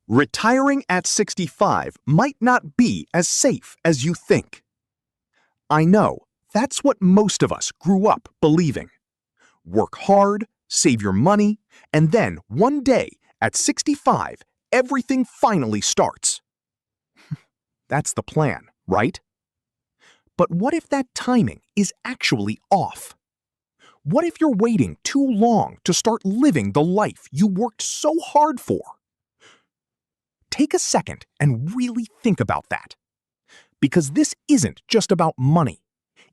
Retiring at 65 might not be as safe as you think. I know, that's what most of us grew up believing. Work hard, save your money, and then one day, at 65, everything finally starts. That's the plan, right? But what if that timing is actually off? What if you're waiting too long to start living the life you worked so hard for? Take a second and really think about that. Because this isn't just about money.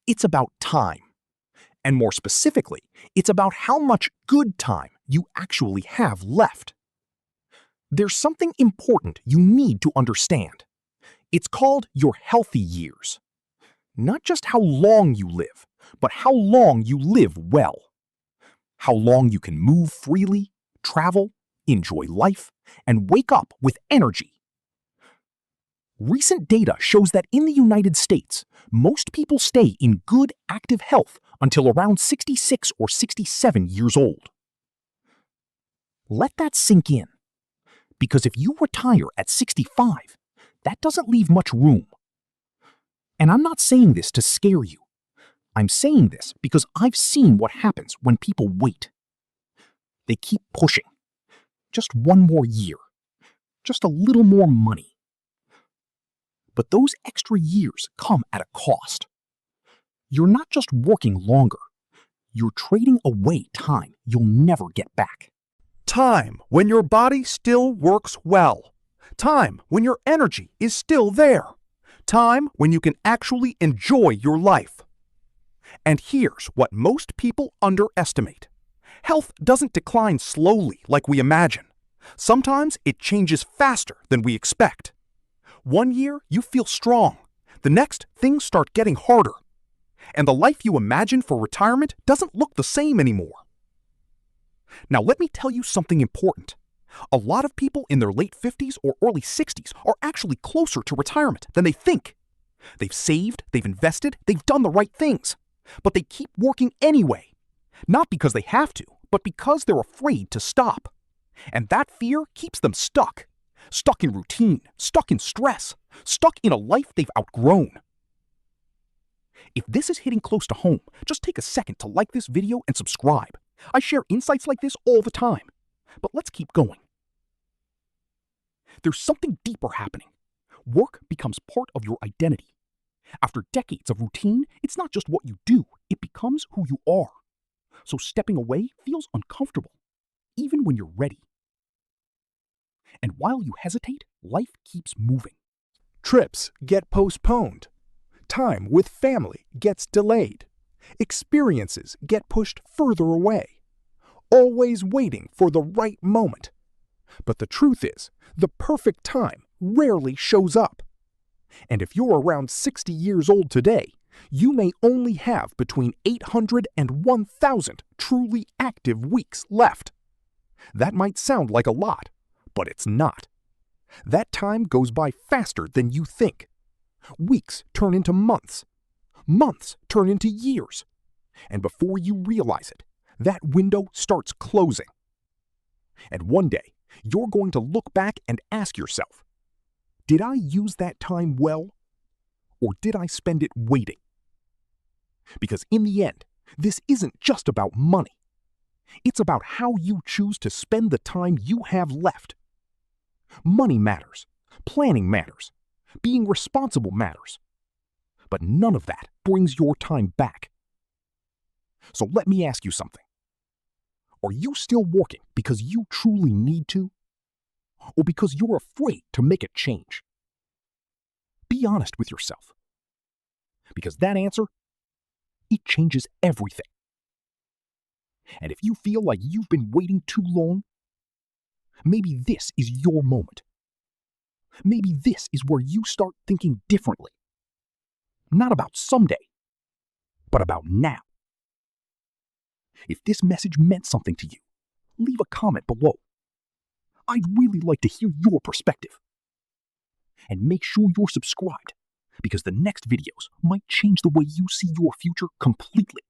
It's about time. And more specifically, it's about how much good time you actually have left. There's something important you need to understand. It's called your healthy years. Not just how long you live, but how long you live well. How long you can move freely, travel, enjoy life, and wake up with energy. Recent data shows that in the United States, most people stay in good, active health until around 66 or 67 years old. Let that sink in. Because if you retire at 65, that doesn't leave much room. And I'm not saying this to scare you. I'm saying this because I've seen what happens when people wait. They keep pushing. Just one more year. Just a little more money. But those extra years come at a cost. You're not just working longer. You're trading away time you'll never get back. Time when your body still works well. Time when your energy is still there. Time when you can actually enjoy your life. And here's what most people underestimate. Health doesn't decline slowly like we imagine. Sometimes it changes faster than we expect. One year you feel strong. The next, things start getting harder. And the life you imagined for retirement doesn't look the same anymore. Now let me tell you something important. A lot of people in their late 50s or early 60s are actually closer to retirement than they think. They've saved, they've invested, they've done the right things. But they keep working anyway. Not because they have to, but because they're afraid to stop. And that fear keeps them stuck. Stuck in routine, stuck in stress, stuck in a life they've outgrown. If this is hitting close to home, just take a second to like this video and subscribe. I share insights like this all the time. But let's keep going. There's something deeper happening. Work becomes part of your identity. After decades of routine, it's not just what you do, it becomes who you are. So stepping away feels uncomfortable, even when you're ready. And while you hesitate, life keeps moving. Trips get postponed. Time with family gets delayed. Experiences get pushed further away. Always waiting for the right moment. But the truth is, the perfect time rarely shows up. And if you're around 60 years old today, you may only have between 800 and 1,000 truly active weeks left. That might sound like a lot, but it's not. That time goes by faster than you think. Weeks turn into months. Months turn into years. And before you realize it, that window starts closing. And one day, you're going to look back and ask yourself, did I use that time well? Or did I spend it waiting? Because in the end, this isn't just about money. It's about how you choose to spend the time you have left. Money matters. Planning matters. Being responsible matters. But none of that brings your time back. So let me ask you something. Are you still working because you truly need to? Or because you're afraid to make a change? Be honest with yourself. Because that answer, it changes everything. And if you feel like you've been waiting too long, maybe this is your moment. Maybe this is where you start thinking differently. Not about someday, but about now. If this message meant something to you, leave a comment below. I'd really like to hear your perspective. And make sure you're subscribed, because the next videos might change the way you see your future completely.